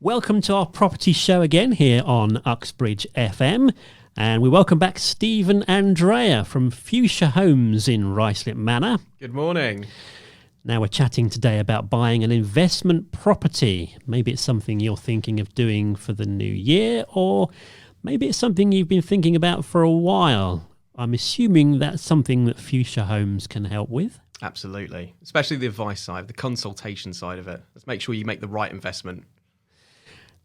Welcome to our property show again here on Uxbridge FM. And we welcome back Steve and Andrea from Fuchsia Homes in Ruislip Manor. Good morning. Now we're chatting today about buying an investment property. Maybe it's something you're thinking of doing for the new year, or maybe it's something you've been thinking about for a while. I'm assuming that's something that Fuchsia Homes can help with. Absolutely. Especially the advice side, the consultation side of it. Let's make sure you make the right investment.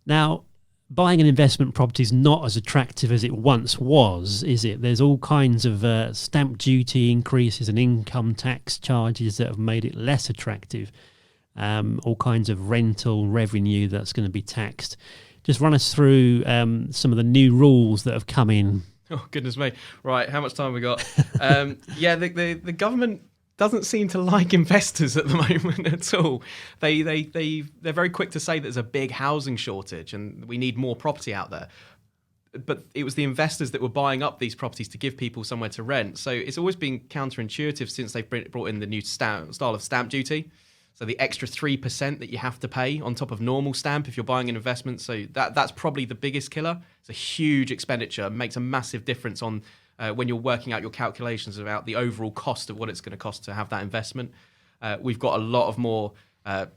Now, buying an investment property is not as attractive as it once was, is it? There's all kinds of stamp duty increases and income tax charges that have made it less attractive. All kinds of rental revenue that's going to be taxed. Just run us through some of the new rules that have come in. Oh, goodness me. Right, how much time have we got? The government doesn't seem to like investors at the moment at all. They're very quick to say there's a big housing shortage and we need more property out there. But it was the investors that were buying up these properties to give people somewhere to rent. So it's always been counterintuitive since they've brought in the new style of stamp duty. So the extra 3% that you have to pay on top of normal stamp if you're buying an investment. So that's probably the biggest killer. It's a huge expenditure, makes a massive difference on when you're working out your calculations about the overall cost of what it's going to cost to have that investment. We've got a lot of more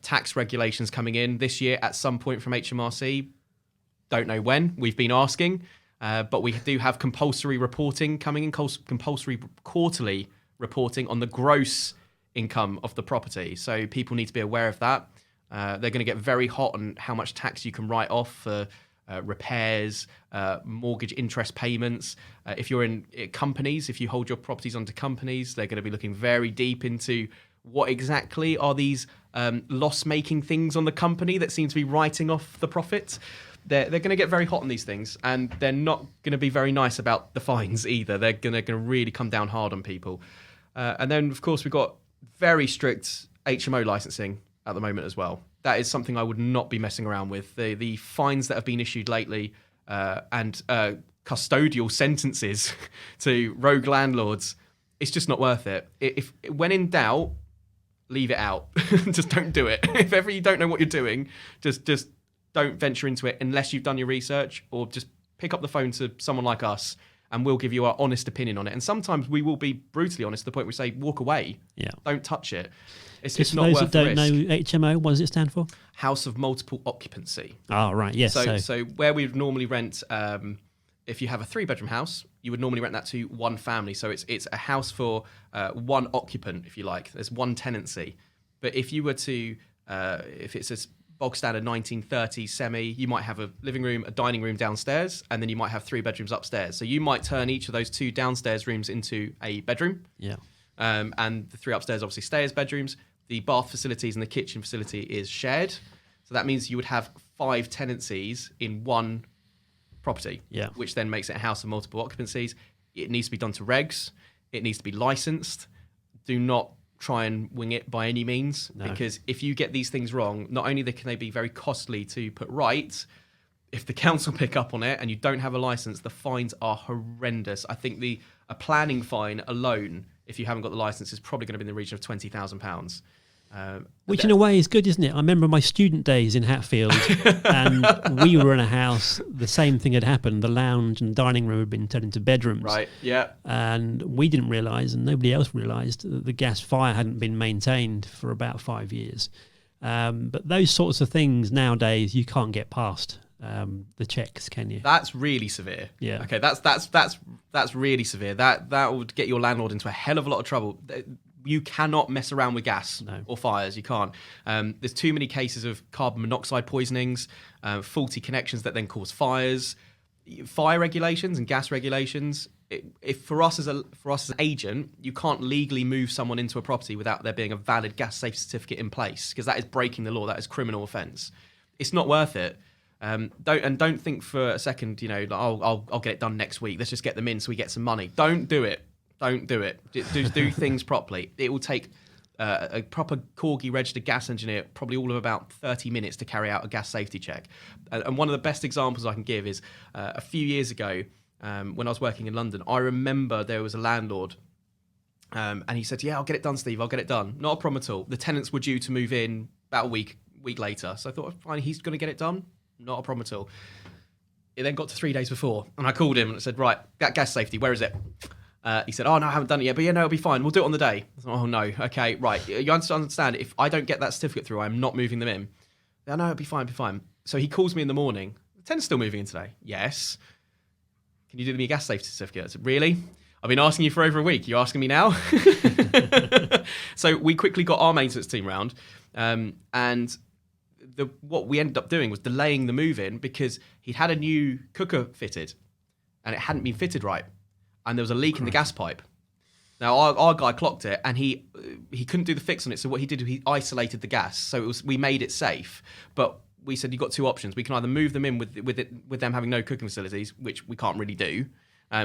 tax regulations coming in this year at some point from HMRC. Don't know when. We've been asking, but we do have compulsory reporting coming in, compulsory quarterly reporting on the gross income of the property. So people need to be aware of that. They're going to get very hot on how much tax you can write off for repairs, mortgage interest payments. If you're in companies, if you hold your properties onto companies, they're going to be looking very deep into what exactly are these loss-making things on the company that seem to be writing off the profit. They're going to get very hot on these things, and they're not going to be very nice about the fines either. They're going to really come down hard on people. And then, of course, we've got very strict HMO licensing at the moment as well. That is something I would not be messing around with. The fines that have been issued lately and custodial sentences to rogue landlords, it's just not worth it. If when in doubt, leave it out. Just don't do it. If ever you don't know what you're doing, just don't venture into it unless you've done your research, or just pick up the phone to someone like us and we'll give you our honest opinion on it. And sometimes we will be brutally honest to the point where we say, walk away. Yeah. Don't touch it. It's not worth the risk. For those that don't know HMO, what does it stand for? House of Multiple Occupancy. Oh, right, yes. So where we would normally rent, if you have a 3-bedroom house, you would normally rent that to one family. So it's a house for one occupant, if you like. There's one tenancy. But if you were to, if it's a bog standard 1930s semi, you might have a living room, a dining room downstairs, and then you might have 3 bedrooms upstairs. So you might turn each of those 2 downstairs rooms into a bedroom. Yeah. And the 3 upstairs obviously stay as bedrooms. The bath facilities and the kitchen facility is shared. So that means you would have 5 tenancies in one property, which then makes it a house of multiple occupancies. It needs to be done to regs. It needs to be licensed. Do not try and wing it by any means, because if you get these things wrong, not only can they be very costly to put right, if the council pick up on it and you don't have a license, the fines are horrendous. I think a planning fine alone, if you haven't got the license, is probably going to be in the region of £20,000. Which in a way is good, isn't it? I remember my student days in Hatfield and we were in a house, the same thing had happened. The lounge and dining room had been turned into bedrooms. Right, yeah. And we didn't realise, and nobody else realised, that the gas fire hadn't been maintained for about 5 years. But those sorts of things nowadays, you can't get past the checks, can you? That's really severe. Yeah. Okay, that's really severe. That would get your landlord into a hell of a lot of trouble. You cannot mess around with gas or fires. You can't. There's too many cases of carbon monoxide poisonings, faulty connections that then cause fires. Fire regulations and gas regulations. If for us as an agent, you can't legally move someone into a property without there being a valid gas safety certificate in place, because that is breaking the law. That is criminal offence. It's not worth it. Don't think for a second, I'll get it done next week. Let's just get them in so we get some money. Don't do it. Don't do it. Do things properly. It will take a proper Corgi registered gas engineer probably all of about 30 minutes to carry out a gas safety check. And one of the best examples I can give is a few years ago when I was working in London, I remember there was a landlord and he said, I'll get it done, Steve. I'll get it done. Not a problem at all. The tenants were due to move in about a week later. So I thought, fine, he's going to get it done. not a problem at all. It then got to 3 days before, and I called him and I said, right, that gas safety, where is it? He said, oh, no, I haven't done it yet, but yeah, no, it'll be fine. We'll do it on the day. I said, oh, no, okay, right. You understand, if I don't get that certificate through, I'm not moving them in. Yeah, no, it'll be fine. So he calls me in the morning. The tenant's still moving in today. Yes. Can you do me a gas safety certificate? I said, really? I've been asking you for over a week. You're asking me now? So we quickly got our maintenance team round, and what we ended up doing was delaying the move-in because he'd had a new cooker fitted, and it hadn't been fitted right, and there was a leak in the gas pipe. Now our guy clocked it, and he couldn't do the fix on it. So what he did, he isolated the gas. So we made it safe, but we said you've got two options. We can either move them in with them having no cooking facilities, which we can't really do.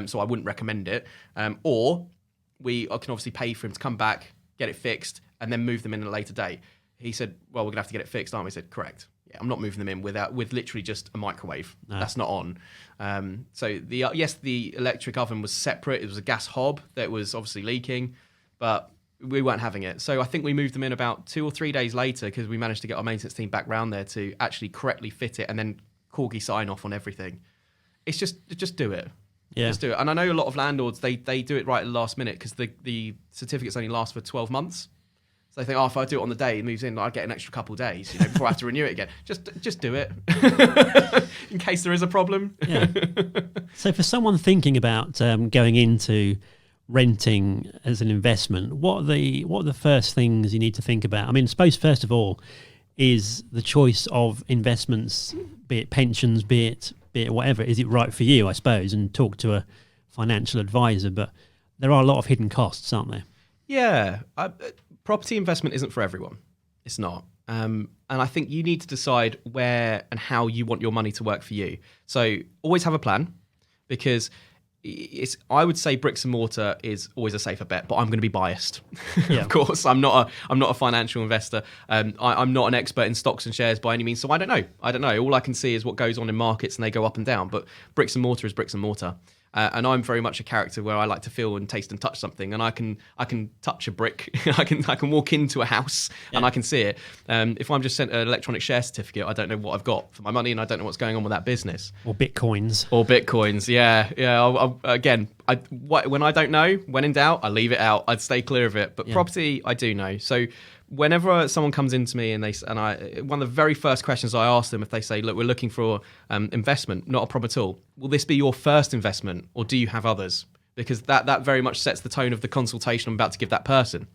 So I wouldn't recommend it. Or I can obviously pay for him to come back, get it fixed, and then move them in at a later date. He said, well, we're going to have to get it fixed, aren't we? I said, correct. Yeah, I'm not moving them in with literally just a microwave. No. That's not on. So the electric oven was separate. It was a gas hob that was obviously leaking, but we weren't having it. So I think we moved them in about 2 or 3 days later because we managed to get our maintenance team back round there to actually correctly fit it and then Corgi sign off on everything. It's just do it. Yeah. Just do it. And I know a lot of landlords, they do it right at the last minute because the certificates only last for 12 months. So they think, if I do it on the day it moves in, I'll get an extra couple of days, before I have to renew it again. Just do it, in case there is a problem. Yeah. So for someone thinking about going into renting as an investment, what are the first things you need to think about? I mean, I suppose first of all is the choice of investments, be it pensions, be it whatever. Is it right for you, I suppose, and talk to a financial advisor. But there are a lot of hidden costs, aren't there? Yeah. Property investment isn't for everyone. It's not. And I think you need to decide where and how you want your money to work for you. So always have a plan, because I would say bricks and mortar is always a safer bet, but I'm going to be biased. Yeah. Of course, I'm not a financial investor. I'm not an expert in stocks and shares by any means, so I don't know. All I can see is what goes on in markets, and they go up and down. But bricks and mortar is bricks and mortar. And I'm very much a character where I like to feel and taste and touch something, and I can touch a brick. I can walk into a house and I can see it. If I'm just sent an electronic share certificate, I don't know what I've got for my money, and I don't know what's going on with that business. Or bitcoins. Yeah. When I don't know, when in doubt, I leave it out. I'd stay clear of it. But property, I do know. So whenever someone comes into me one of the very first questions I ask them, if they say, look, we're looking for investment, not a problem at all. Will this be your first investment, or do you have others? Because that very much sets the tone of the consultation I'm about to give that person.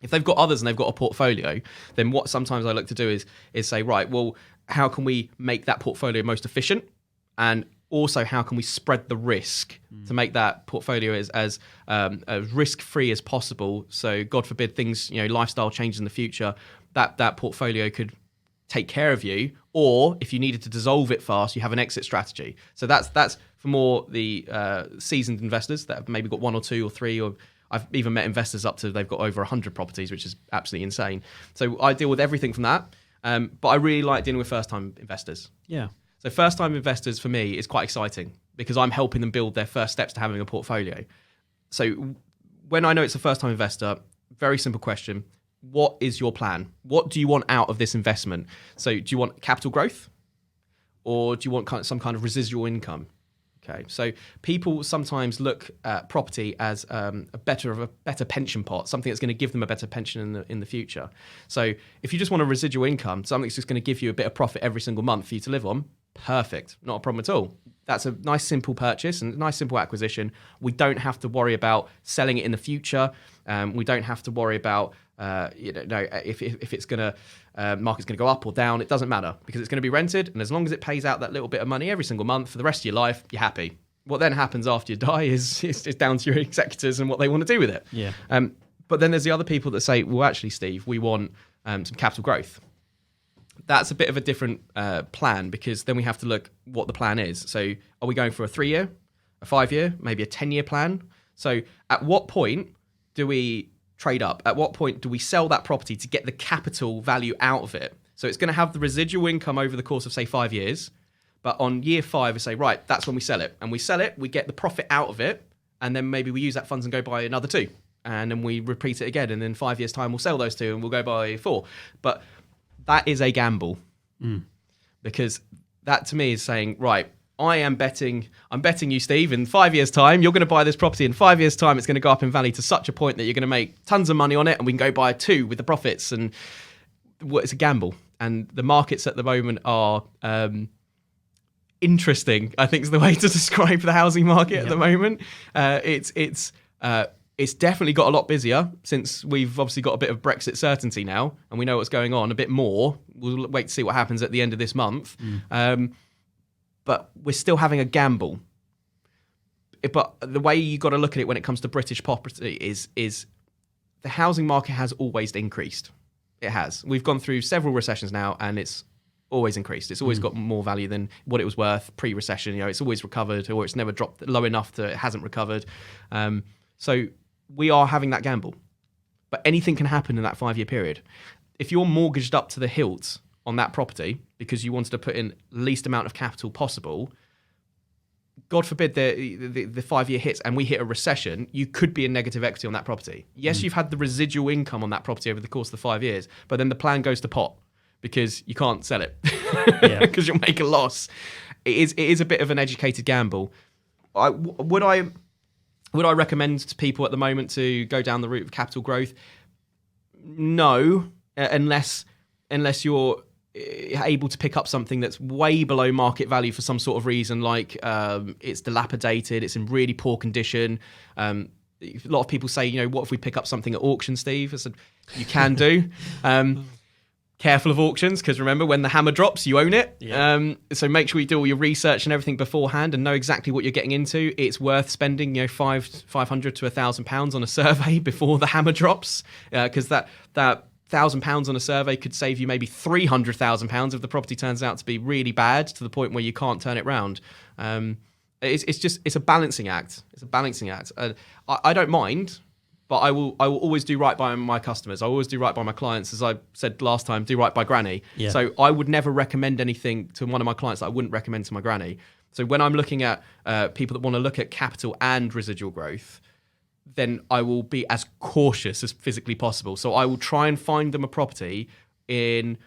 If they've got others and they've got a portfolio, then what sometimes I look to do is say, right, well, how can we make that portfolio most efficient? And also, how can we spread the risk to make that portfolio as risk-free as possible? So, God forbid, things, lifestyle change in the future, that portfolio could take care of you. Or if you needed to dissolve it fast, you have an exit strategy. So that's for more the seasoned investors that have maybe got 1 or 2 or 3, or I've even met investors up to they've got over 100 properties, which is absolutely insane. So I deal with everything from that. But I really like dealing with first-time investors. Yeah. So first-time investors for me is quite exciting because I'm helping them build their first steps to having a portfolio. So when I know it's a first-time investor, very simple question: what is your plan? What do you want out of this investment? So do you want capital growth, or do you want some kind of residual income? Okay, so people sometimes look at property as a better pension pot, something that's going to give them a better pension in the future. So if you just want a residual income, something that's just going to give you a bit of profit every single month for you to live on, perfect, not a problem at all. That's a nice simple purchase and a nice simple acquisition. We don't have to worry about selling it in the future. We don't have to worry about if it's going to market's going to go up or down. It doesn't matter because it's going to be rented, and as long as it pays out that little bit of money every single month for the rest of your life, you're happy. What then happens after you die is down to your executors and what they want to do with it. Yeah. But then there's the other people that say, well, actually, Steve, we want some capital growth. That's a bit of a different plan, because then we have to look what the plan is. So are we going for a 3-year, a 5-year, maybe a 10-year plan? So at what point do we trade up? At what point do we sell that property to get the capital value out of it? So it's going to have the residual income over the course of, say, 5 years. But on year 5, we say, right, that's when we sell it. And we sell it, we get the profit out of it, and then maybe we use that funds and go buy another 2. And then we repeat it again. And in 5 years' time, we'll sell those 2 and we'll go buy 4. But that is a gamble, because that to me is saying, right, I'm betting you, Steve, in 5 years' time, you're going to buy this property. In 5 years' time, it's going to go up in value to such a point that you're going to make tons of money on it, and we can go buy two with the profits. And it's a gamble. And the markets at the moment are interesting, I think is the way to describe the housing market at the moment. It's definitely got a lot busier since we've obviously got a bit of Brexit certainty now, and we know what's going on a bit more. We'll wait to see what happens at the end of this month. But we're still having a gamble. But the way you got to look at it when it comes to British property is the housing market has always increased. It has. We've gone through several recessions now, and it's always increased. It's always got more value than what it was worth pre-recession. You know, it's always recovered, or it's never dropped low enough that it hasn't recovered. So we are having that gamble. But anything can happen in that 5-year period. If you're mortgaged up to the hilt on that property because you wanted to put in least amount of capital possible, God forbid the 5-year hits and we hit a recession, you could be in negative equity on that property. Yes, you've had the residual income on that property over the course of the 5 years, but then the plan goes to pot because you can't sell it because you'll make a loss. It is a bit of an educated gamble. Would I recommend to people at the moment to go down the route of capital growth? No, unless you're able to pick up something that's way below market value for some sort of reason, like it's dilapidated, it's in really poor condition. A lot of people say, what if we pick up something at auction, Steve? I said, you can do. Careful of auctions, because remember, when the hammer drops, you own it. Yeah. So make sure you do all your research and everything beforehand and know exactly what you're getting into. It's worth spending, £500 to £1,000 on a survey before the hammer drops, because that £1,000 on a survey could save you maybe £300,000 if the property turns out to be really bad to the point where you can't turn it round. It's a balancing act. It's a balancing act. I don't mind. But I will always do right by my customers. I always do right by my clients. As I said last time, do right by granny. Yeah. So I would never recommend anything to one of my clients that I wouldn't recommend to my granny. So when I'm looking at people that want to look at capital and residual growth, then I will be as cautious as physically possible. So I will try and find them a property in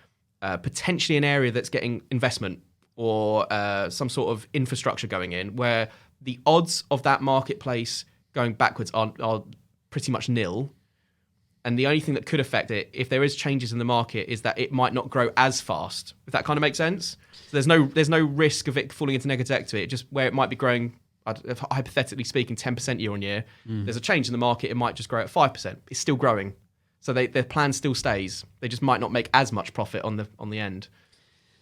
potentially an area that's getting investment or some sort of infrastructure going in, where the odds of that marketplace going backwards are pretty much nil. And the only thing that could affect it, if there is changes in the market, is that it might not grow as fast. If that kind of makes sense. So there's no risk of it falling into negative equity. It just where it might be growing, hypothetically speaking, 10% year on year. There's a change in the market, it might just grow at 5%. It's still growing. So their plan still stays. They just might not make as much profit on the end.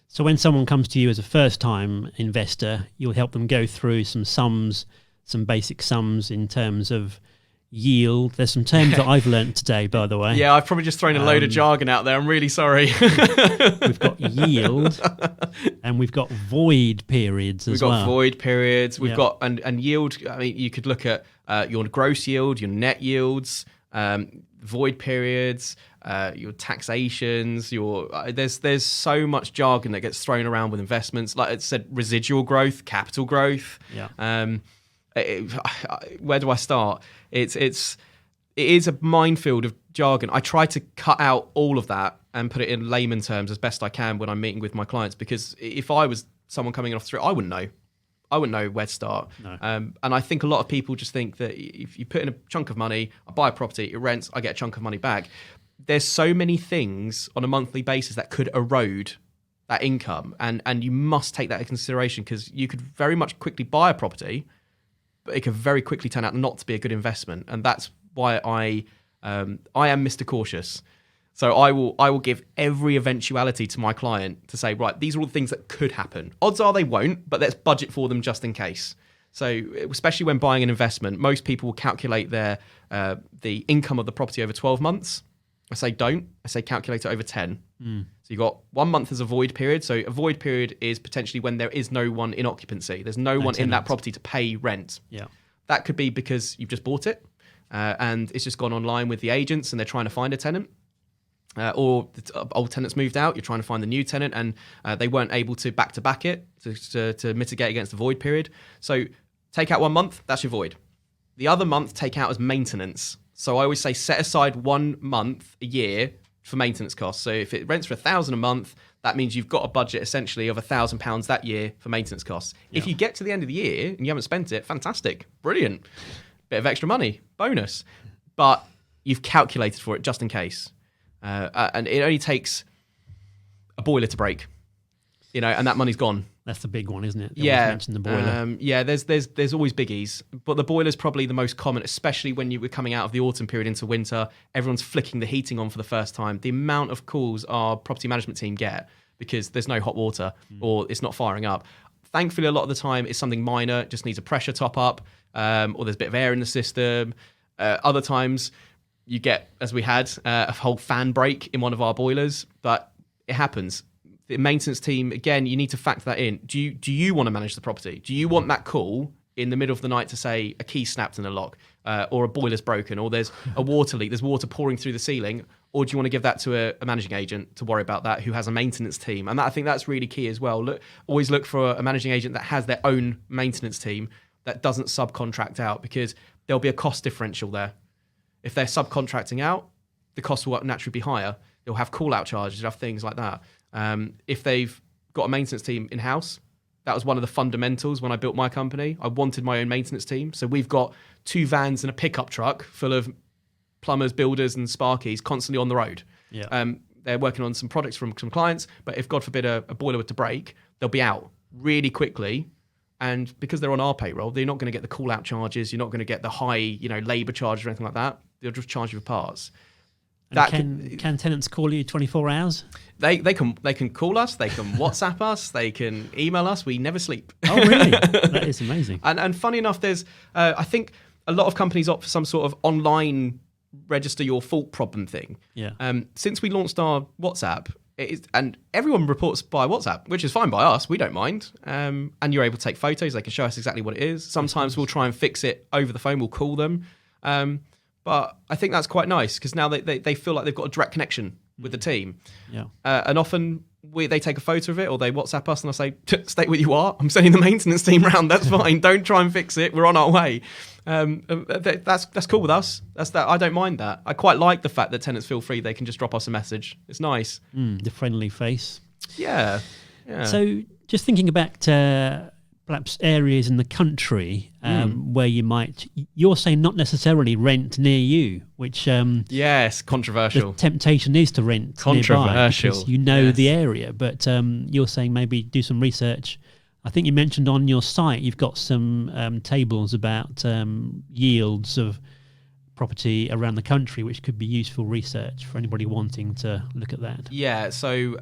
So when someone comes to you as a first-time investor, you'll help them go through some basic sums in terms of yield. There's some terms that I've learned today, by the way. Yeah, I've probably just thrown a load of jargon out there. I'm really sorry. We've got yield and we've got void periods as well. We've got void periods. We've got and yield. I mean, you could look at your gross yield, your net yields, void periods, your taxations. There's so much jargon that gets thrown around with investments. Like it said, residual growth, capital growth. Yeah. Where do I start? It is a minefield of jargon. I try to cut out all of that and put it in layman terms as best I can when I'm meeting with my clients, because if I was someone coming off the street, I wouldn't know where to start. No. And I think a lot of people just think that if you put in a chunk of money, I buy a property, it rents, I get a chunk of money back. There's so many things on a monthly basis that could erode that income, and you must take that into consideration, because you could very much quickly buy a property, but it can very quickly turn out not to be a good investment. And that's why I am Mr. Cautious. So I will give every eventuality to my client to say, right, these are all the things that could happen. Odds are they won't, but let's budget for them just in case. So especially when buying an investment, most people will calculate the income of the property over 12 months. I say don't. I say calculate it over 10. So you've got 1 month as a void period. So a void period is potentially when there is no one in occupancy. There's no one in that property to pay rent. Yeah, that could be because you've just bought it and it's just gone online with the agents and they're trying to find a tenant. Or the old tenants moved out, you're trying to find the new tenant, and they weren't able to back-to-back it to mitigate against the void period. So take out 1 month, that's your void. The other month, take out as maintenance. So I always say set aside 1 month a year for maintenance costs. So if it rents for £1,000 a month, that means you've got a budget essentially of £1,000 that year for maintenance costs. If you get to the end of the year and you haven't spent it, fantastic, brilliant, bit of extra money, bonus. But you've calculated for it just in case, and it only takes a boiler to break, and that money's gone. That's the big one, isn't it? Yeah, mentioned the boiler. There's always biggies, but the boiler's probably the most common, especially when you were coming out of the autumn period into winter. Everyone's flicking the heating on for the first time. The amount of calls our property management team get because there's no hot water or it's not firing up. Thankfully, a lot of the time it's something minor, just needs a pressure top up, or there's a bit of air in the system. Other times you get, as we had, a whole fan break in one of our boilers, but it happens. The maintenance team, again, you need to factor that in. Do you want to manage the property? Do you want that call in the middle of the night to say a key snapped in the lock, or a boiler's broken, or there's a water leak, there's water pouring through the ceiling? Or do you want to give that to a managing agent to worry about that, who has a maintenance team? And I think that's really key as well. Always look for a managing agent that has their own maintenance team that doesn't subcontract out, because there'll be a cost differential there. If they're subcontracting out, the cost will naturally be higher. They'll have call-out charges, they'll have things like that. If they've got a maintenance team in-house, that was one of the fundamentals when I built my company. I wanted my own maintenance team. So we've got 2 vans and a pickup truck full of plumbers, builders, and sparkies constantly on the road. Yeah. They're working on some projects from some clients, but if, God forbid, a boiler were to break, they'll be out really quickly. And because they're on our payroll, they're not going to get the call-out charges. You're not going to get the high, labour charges or anything like that. They'll just charge you for parts. Can tenants call you 24 hours? They can call us, they can WhatsApp us, they can email us. We never sleep. Oh, really? That is amazing. And funny enough, there's I think a lot of companies opt for some sort of online register your fault problem thing. Yeah. Since we launched our WhatsApp, and everyone reports by WhatsApp, which is fine by us. We don't mind. And you're able to take photos. They can show us exactly what it is. Sometimes we'll try and fix it over the phone. We'll call them. But I think that's quite nice, because now they feel like they've got a direct connection with the team. Yeah. And often they take a photo of it, or they WhatsApp us, and I say, stay where you are. I'm sending the maintenance team round. That's fine. Don't try and fix it. We're on our way. That's cool with us. I don't mind that. I quite like the fact that tenants feel free. They can just drop us a message. It's nice. The friendly face. Yeah. So just thinking back to perhaps areas in the country where you're saying not necessarily rent near you, which yes, controversial. The temptation is to rent controversial nearby because the area, but you're saying maybe do some research. I think you mentioned on your site you've got some tables about yields of property around the country, which could be useful research for anybody wanting to look at that. Yeah, so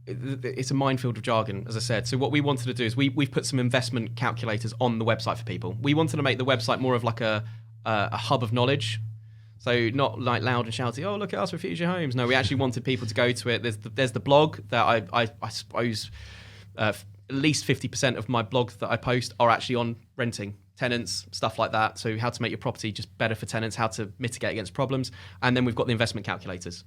it's a minefield of jargon, as I said. So what we wanted to do is we've put some investment calculators on the website for people. We wanted to make the website more of like a hub of knowledge. So not like loud and shouty, oh, look at us, we're Fuchsia Homes. No, we actually wanted people to go to it. There's the blog that I suppose at least 50% of my blog that I post are actually on renting, tenants, stuff like that. So how to make your property just better for tenants, how to mitigate against problems. And then we've got the investment calculators.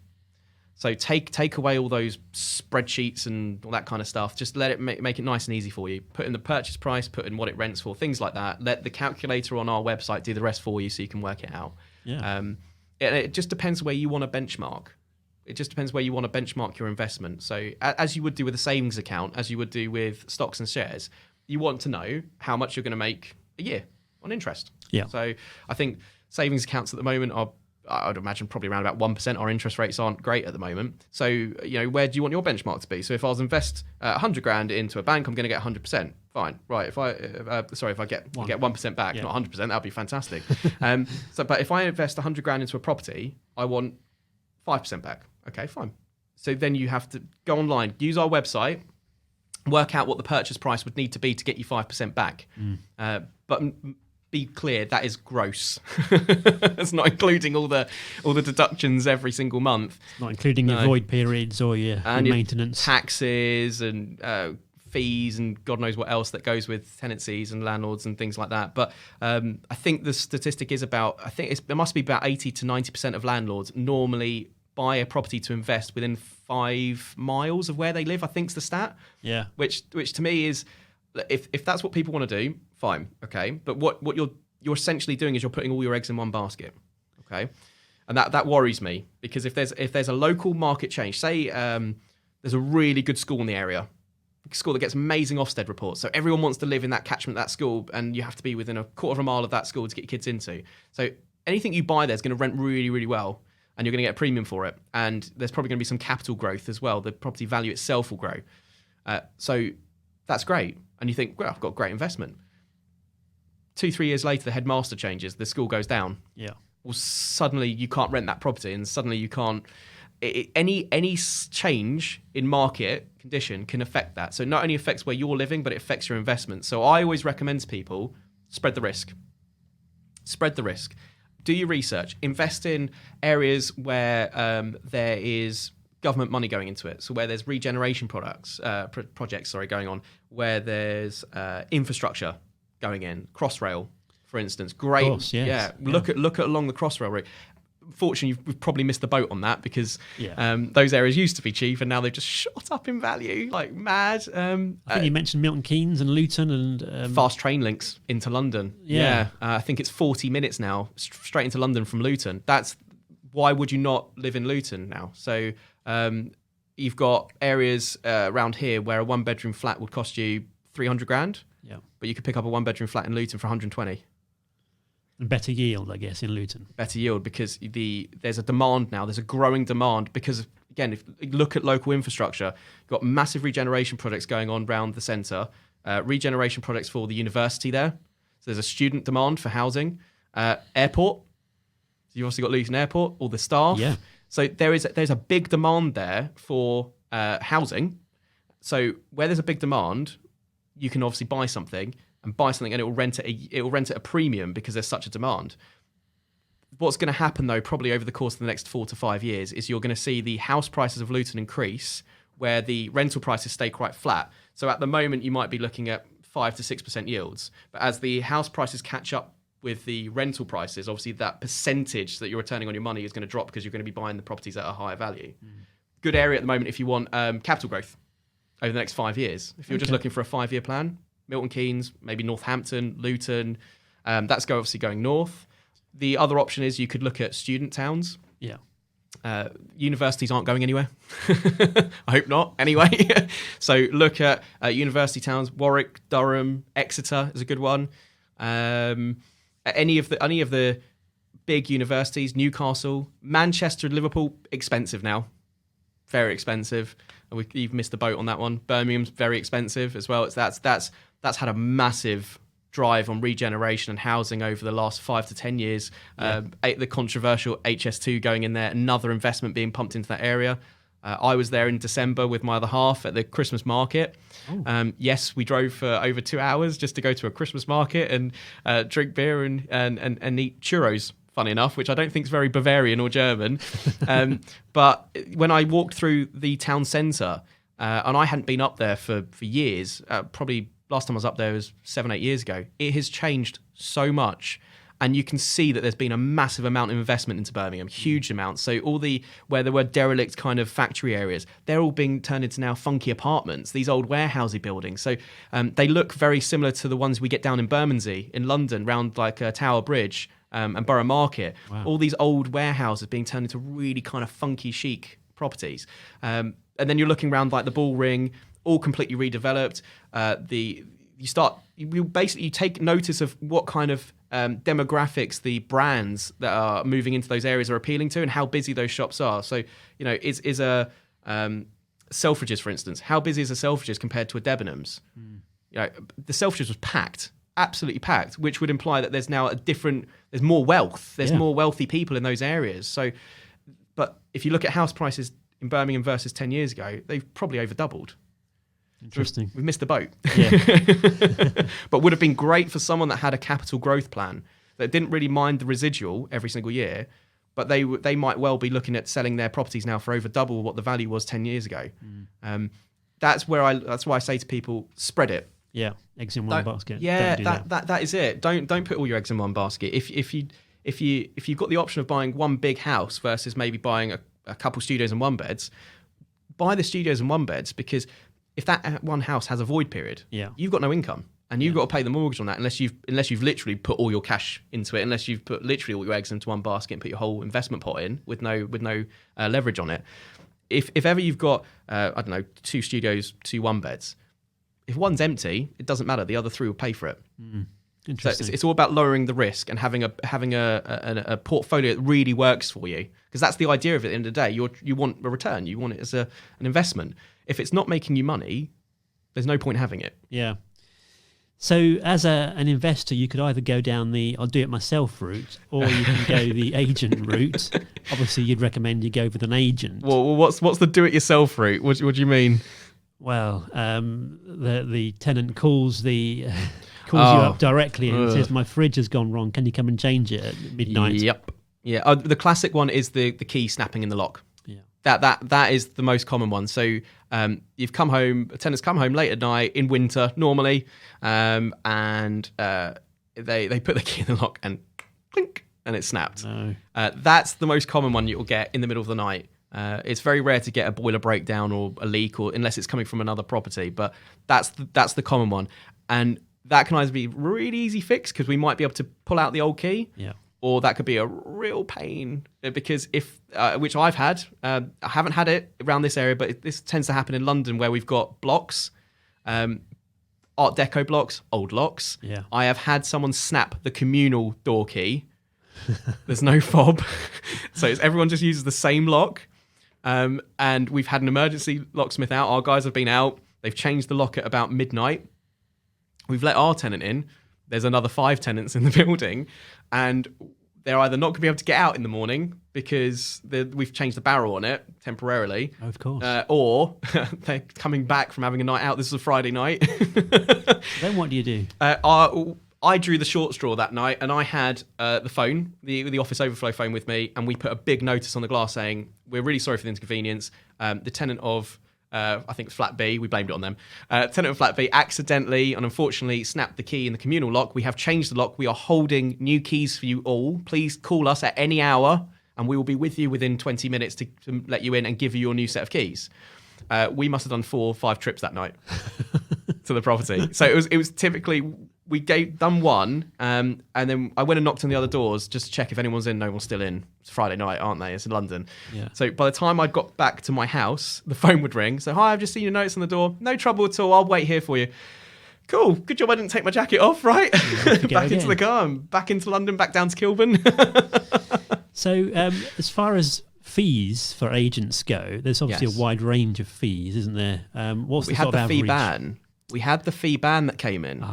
So take away all those spreadsheets and all that kind of stuff. Just let it make it nice and easy for you. Put in the purchase price, put in what it rents for, things like that. Let the calculator on our website do the rest for you so you can work it out. Yeah. It just depends where you want to benchmark. It just depends where you want to benchmark your investment. So as you would do with a savings account, as you would do with stocks and shares, you want to know how much you're going to make a year on interest. Yeah. So I think savings accounts at the moment are, I'd imagine, probably around about 1%. Our interest rates aren't great at the moment. So, where do you want your benchmark to be? So if I was invest 100 grand into a bank, I'm going to get 100%. Fine. Right. If I get 1% back, not 100%, that'd be fantastic. But if I invest 100 grand into a property, I want 5% back. Okay, fine. So then you have to go online, use our website, work out what the purchase price would need to be to get you 5% back. But be clear, that is gross. It's not including all the deductions every single month. Not including your void periods or your maintenance. Taxes and fees and God knows what else that goes with tenancies and landlords and things like that. But I think the statistic is there must be about 80 to 90% of landlords normally buy a property to invest within 5 miles of where they live, I think's the stat. Yeah. Which to me is, if that's what people want to do, fine, okay. But what you're essentially doing is you're putting all your eggs in one basket, okay. And that worries me, because if there's a local market change, say there's a really good school in the area, a school that gets amazing Ofsted reports, so everyone wants to live in that catchment of that school, and you have to be within a quarter of a mile of that school to get your kids into. So anything you buy there is going to rent really, really well, and you're going to get a premium for it. And there's probably going to be some capital growth as well. The property value itself will grow. So that's great. And you think, well, I've got great investment. 2-3 years later, the headmaster changes, the school goes down. Yeah. Well, suddenly you can't rent that property, and suddenly you can't. Any change in market condition can affect that. So it not only affects where you're living, but it affects your investment. So I always recommend to people, spread the risk. Spread the risk. Do your research. Invest in areas where there is government money going into it. So where there's regeneration projects going on, where there's infrastructure going in, Crossrail, for instance. Great. Of course, yes. Yeah. Look at along the Crossrail route. Fortunately, we've probably missed the boat on that, because those areas used to be cheap, and now they've just shot up in value like mad. I think you mentioned Milton Keynes and Luton and fast train links into London. I think it's 40 minutes now straight into London from Luton. That's why would you not live in Luton now? So you've got areas around here where a 1-bedroom flat would cost you 300 grand. Yeah, but you could pick up a 1-bedroom flat in Luton for 120. And better yield, I guess, in Luton. Better yield, because there's a demand now. There's a growing demand because, again, if you look at local infrastructure, you've got massive regeneration projects going on around the centre, regeneration projects for the university there. So there's a student demand for housing. Airport. So you've also got Luton Airport, all the staff. Yeah. So there's a big demand there for housing. So where there's a big demand, you can obviously buy something, and it will rent at a premium because there's such a demand. What's going to happen, though, probably over the course of the next 4 to 5 years, is you're going to see the house prices of Luton increase, where the rental prices stay quite flat. So at the moment, you might be looking at 5 to 6% yields, but as the house prices catch up with the rental prices, obviously that percentage that you're returning on your money is going to drop, because you're going to be buying the properties at a higher value. Good area at the moment if you want capital growth over the next 5 years. If you're just looking for a 5-year plan, Milton Keynes, maybe Northampton, Luton, that's obviously going north. The other option is you could look at student towns. Yeah. Universities aren't going anywhere. I hope not, anyway. So look at university towns. Warwick, Durham, Exeter is a good one. Any of the big universities, Newcastle, Manchester, Liverpool, expensive now. Very expensive. You've missed the boat on that one. Birmingham's very expensive as well. That's had a massive drive on regeneration and housing over the last 5 to 10 years. The controversial HS2 going in there, another investment being pumped into that area. I was there in December with my other half at the Christmas market. Yes, we drove for over 2 hours just to go to a Christmas market and drink beer and eat churros, funny enough, which I don't think is very Bavarian or German. But when I walked through the town centre, and I hadn't been up there for years, probably last time I was up there was 7-8 years ago, it has changed so much. And you can see that there's been a massive amount of investment into Birmingham, huge amounts. So where there were derelict kind of factory areas, they're all being turned into now funky apartments, these old warehousey buildings. So they look very similar to the ones we get down in Bermondsey in London, round like Tower Bridge and Borough Market. Wow. All these old warehouses being turned into really kind of funky chic properties. And then you're looking around like the Bull Ring, all completely redeveloped. You take notice of what kind of demographics the brands that are moving into those areas are appealing to, and how busy those shops are. So, is a Selfridges, for instance, how busy is a Selfridges compared to a Debenhams? The Selfridges was packed, absolutely packed, which would imply that there's now there's more wealth, there's more wealthy people in those areas. So, but if you look at house prices in Birmingham versus 10 years ago, they've probably over doubled. Interesting. We've missed the boat. Yeah. But would have been great for someone that had a capital growth plan that didn't really mind the residual every single year, but they might well be looking at selling their properties now for over double what the value was 10 years ago. That's why I say to people, spread it. Yeah, eggs in one basket. Yeah, that is it. Don't put all your eggs in one basket. If you've got the option of buying one big house versus maybe buying a couple studios and one beds, buy the studios and one beds, because if that one house has a void period, you've got no income. And you've got to pay the mortgage on that unless you've literally put all your cash into it, unless you've put literally all your eggs into one basket and put your whole investment pot in with no leverage on it. If ever you've got I don't know, 2 studios, 2 1-beds, if one's empty, it doesn't matter. The other 3 will pay for it. Interesting. So it's all about lowering the risk and having a portfolio that really works for you, because that's the idea of it. At the end of the day, you want a return. You want it as an investment. If it's not making you money, there's no point having it. Yeah. So as an investor, you could either go down the I'll do it myself route, or you can go the agent route. Obviously, you'd recommend you go with an agent. Well, what's the do it yourself route? What do you mean? Well, the tenant calls you up directly and says, "My fridge has gone wrong. Can you come and change it at midnight?" Yep. Yeah. The classic one is the key snapping in the lock. Yeah. That is the most common one. So you've come home, a tenant's come home late at night in winter normally, and they put the key in the lock and clink, and it snapped. No. That's the most common one you'll get in the middle of the night. It's very rare to get a boiler breakdown or a leak, or unless it's coming from another property. But that's the common one, and that can either be really easy fix because we might be able to pull out the old key. Yeah. Or that could be a real pain, because which I've had, I haven't had it around this area, but this tends to happen in London where we've got blocks, Art Deco blocks, old locks. Yeah. I have had someone snap the communal door key. There's no fob. So everyone just uses the same lock. And we've had an emergency locksmith out. Our guys have been out. They've changed the lock at about midnight. We've let our tenant in. There's another 5 tenants in the building, and they're either not going to be able to get out in the morning because we've changed the barrel on it temporarily. Of course. Or they're coming back from having a night out. This is a Friday night. Then what do you do? I drew the short straw that night, and I had the phone, the office overflow phone with me, and we put a big notice on the glass saying, "We're really sorry for the inconvenience. The tenant of..." I think it's flat B, we blamed it on them. Tenant of flat B accidentally and unfortunately snapped the key in the communal lock. We have changed the lock. We are holding new keys for you all. Please call us at any hour and we will be with you within 20 minutes to let you in and give you your new set of keys. We must have done 4 or 5 trips that night to the property. So it was typically, we done one, and then I went and knocked on the other doors just to check if anyone's in. No one's still in. It's Friday night, aren't they? It's in London. Yeah. So by the time I got back to my house, the phone would ring. So, "Hi, I've just seen your notice on the door. No trouble at all. I'll wait here for you." Cool. Good job I didn't take my jacket off, right? Back into the car and back into London, back down to Kilburn. So as far as fees for agents go, there's obviously a wide range of fees, isn't there? What's the sort of average? We had the fee ban. We had the fee ban that came in.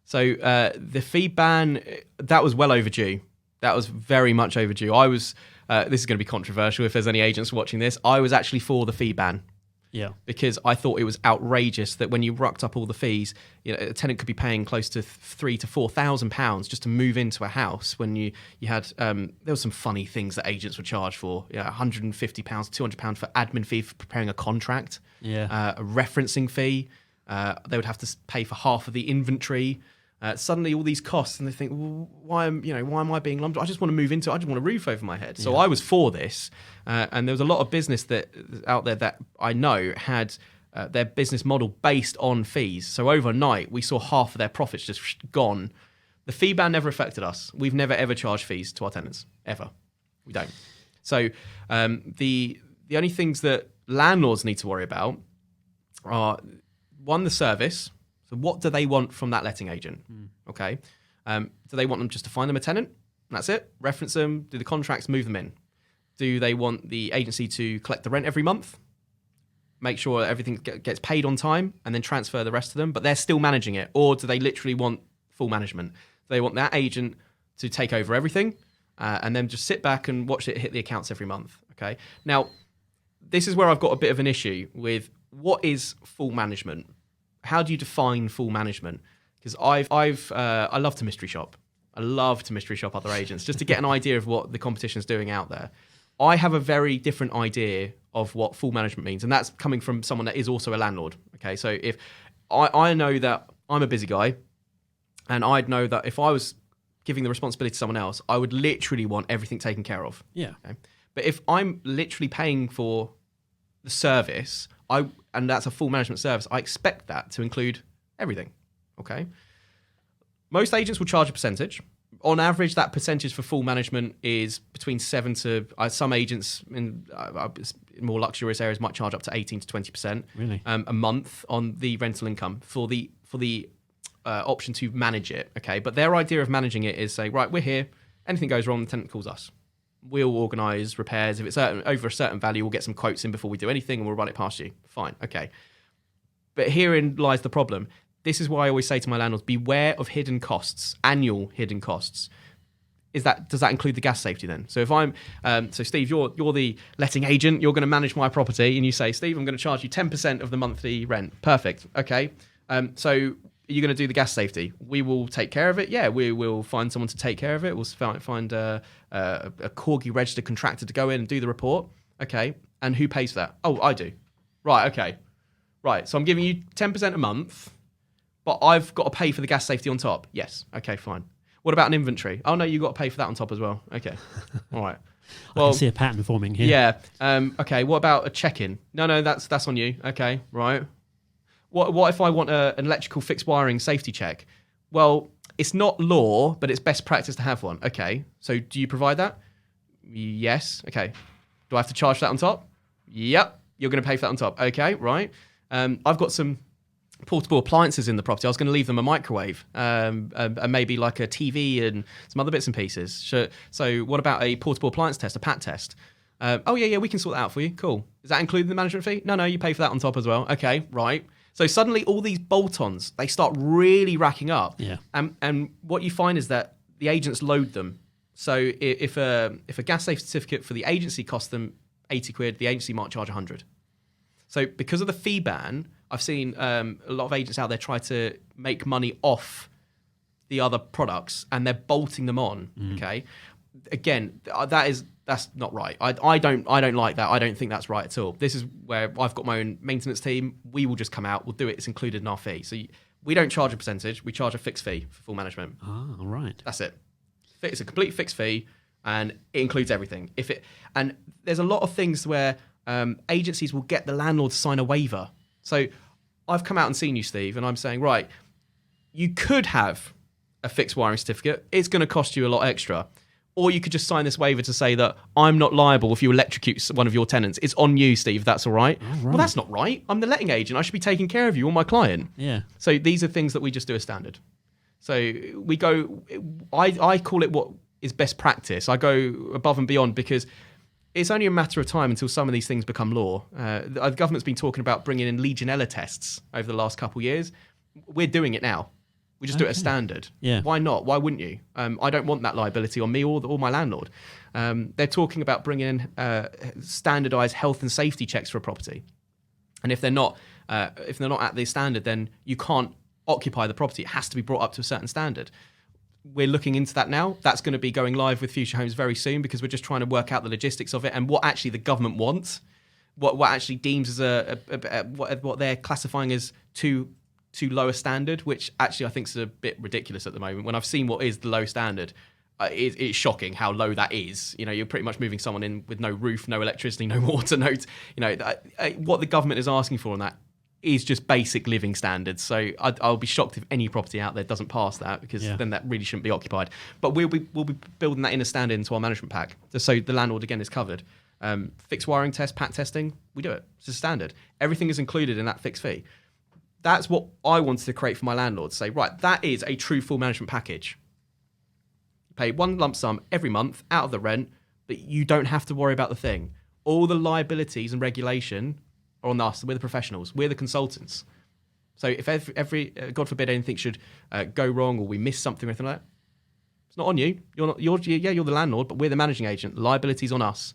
So the fee ban, that was well overdue. That was very much overdue. I was, this is going to be controversial if there's any agents watching this, I was actually for the fee ban. Yeah. Because I thought it was outrageous that when you rucked up all the fees, a tenant could be paying close to £3,000 to £4,000 just to move into a house. When you had, there were some funny things that agents were charged for. £150, £200 for admin fee for preparing a contract. Yeah. A referencing fee. They would have to pay for half of the inventory. Suddenly all these costs, and they think, well, why am I being lumped? I just want to move into it. I just want a roof over my head. So I was for this, and there was a lot of business out there that I know had their business model based on fees. So overnight, we saw half of their profits just gone. The fee ban never affected us. We've never ever charged fees to our tenants, ever. We don't. So the only things that landlords need to worry about are, one, the service. So what do they want from that letting agent? Okay. Do they want them just to find them a tenant? That's it. Reference them, do the contracts, move them in. Do they want the agency to collect the rent every month? Make sure everything gets paid on time and then transfer the rest to them, but they're still managing it? Or do they literally want full management? Do they want that agent to take over everything and then just sit back and watch it hit the accounts every month? Okay. Now, this is where I've got a bit of an issue with what is full management. How do you define full management? Because I love to mystery shop. I love to mystery shop other agents just to get an idea of what the competition is doing out there. I have a very different idea of what full management means, and that's coming from someone that is also a landlord. Okay, so if I know that I'm a busy guy, and I'd know that if I was giving the responsibility to someone else, I would literally want everything taken care of. Yeah. Okay? But if I'm literally paying for the service, and that's a full management service, I expect that to include everything. Okay. Most agents will charge a percentage. On average, that percentage for full management is between 7 to some agents in more luxurious areas might charge up to 18 to 20%. Really? A month on the rental income for the option to manage it. Okay, but their idea of managing it is say, right, we're here. Anything goes wrong, the tenant calls us. We'll organise repairs. If it's over a certain value, we'll get some quotes in before we do anything, and we'll run it past you. Fine, okay. But herein lies the problem. This is why I always say to my landlords, beware of hidden costs, annual hidden costs. Does that include the gas safety then? So if I'm, Steve, you're the letting agent, you're going to manage my property, and you say, Steve, I'm going to charge you 10% of the monthly rent. Perfect. Okay. So you're going to do the gas safety. We will take care of it. Yeah, we will find someone to take care of it. We'll find a Corgi registered contractor to go in and do the report. Okay. And who pays for that? Oh, I do. Right. Okay. Right. So I'm giving you 10% a month, but I've got to pay for the gas safety on top. Yes. Okay, fine. What about an inventory? Oh, no, you've got to pay for that on top as well. Okay. All right. Well, I can see a pattern forming here. Yeah. Okay, what about a check-in? No, that's on you. Okay, right. What if I want an electrical fixed wiring safety check? Well, it's not law, but it's best practice to have one. Okay, so do you provide that? Yes. Okay. Do I have to charge that on top? Yep. You're going to pay for that on top. Okay, right. I've got some portable appliances in the property. I was going to leave them a microwave and maybe like a TV and some other bits and pieces. So what about a portable appliance test, a PAT test? Oh, yeah, we can sort that out for you. Cool. Is that included in the management fee? No, you pay for that on top as well. Okay, right. So suddenly all these bolt-ons, they start really racking up. Yeah. And what you find is that the agents load them. So if a gas safety certificate for the agency costs them 80 quid, the agency might charge 100. So because of the fee ban, I've seen a lot of agents out there try to make money off the other products, and they're bolting them on. Okay, again, that's not right. I don't like that. I don't think that's right at all. This is where I've got my own maintenance team. We will just come out. We'll do it. It's included in our fee. So we don't charge a percentage. We charge a fixed fee for full management. Ah, all right. That's it. It's a complete fixed fee, and it includes everything. And there's a lot of things where agencies will get the landlord to sign a waiver. So I've come out and seen you, Steve, and I'm saying, right, you could have a fixed wiring certificate. It's going to cost you a lot extra. Or you could just sign this waiver to say that I'm not liable if you electrocute one of your tenants. It's on you, Steve. That's all right. Well, that's not right. I'm the letting agent. I should be taking care of you or my client. Yeah. So these are things that we just do as standard. So we go, I call it what is best practice. I go above and beyond because it's only a matter of time until some of these things become law. The government's been talking about bringing in Legionella tests over the last couple of years. We're doing it now. We just do it as standard. Yeah. Why not? Why wouldn't you? I don't want that liability on me or my landlord. They're talking about bringing in standardised health and safety checks for a property. And if they're not at the standard, then you can't occupy the property. It has to be brought up to a certain standard. We're looking into that now. That's going to be going live with Fuchsia Homes very soon because we're just trying to work out the logistics of it and what actually the government wants, what actually deems as what they're classifying as too low a standard, which actually I think is a bit ridiculous at the moment. When I've seen what is the low standard, it's shocking how low that is. You know, you're pretty much moving someone in with no roof, no electricity, no water, what the government is asking for on that is just basic living standards. So I'll be shocked if any property out there doesn't pass that because then that really shouldn't be occupied. But we'll be building that in a standard into our management pack, just so the landlord again is covered. Fixed wiring test, PAT testing, we do it. It's a standard. Everything is included in that fixed fee. That's what I wanted to create for my landlord. Say, right, that is a true full management package. Pay one lump sum every month out of the rent, but you don't have to worry about the thing. All the liabilities and regulation are on us. We're the professionals. We're the consultants. So if every God forbid anything should go wrong or we miss something or anything like that, it's not on you. You're the landlord, but we're the managing agent. Liability's on us.